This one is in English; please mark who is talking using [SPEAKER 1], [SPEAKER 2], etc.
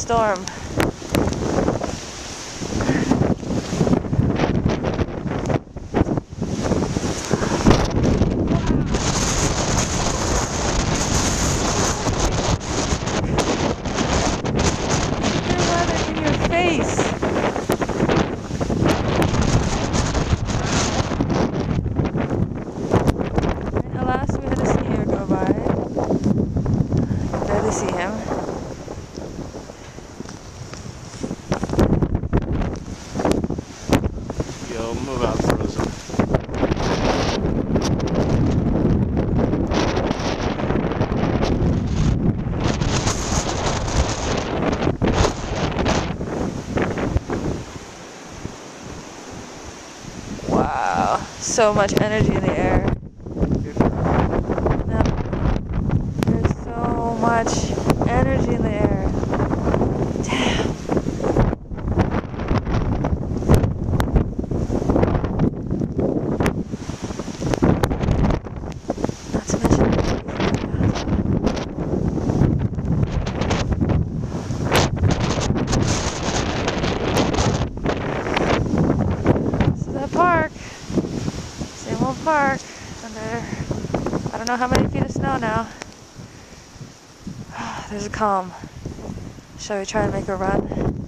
[SPEAKER 1] Snowstorm. In your face. Alas, we had a skier go by. You can barely see him.
[SPEAKER 2] Yo, move out, Frozen.
[SPEAKER 1] Wow, so much energy in the air. No, there's so much energy in the air. Damn. Not to mention. This is that park. Same old park. Under, I don't know how many feet of snow now. There's a calm. Shall we try and make a run?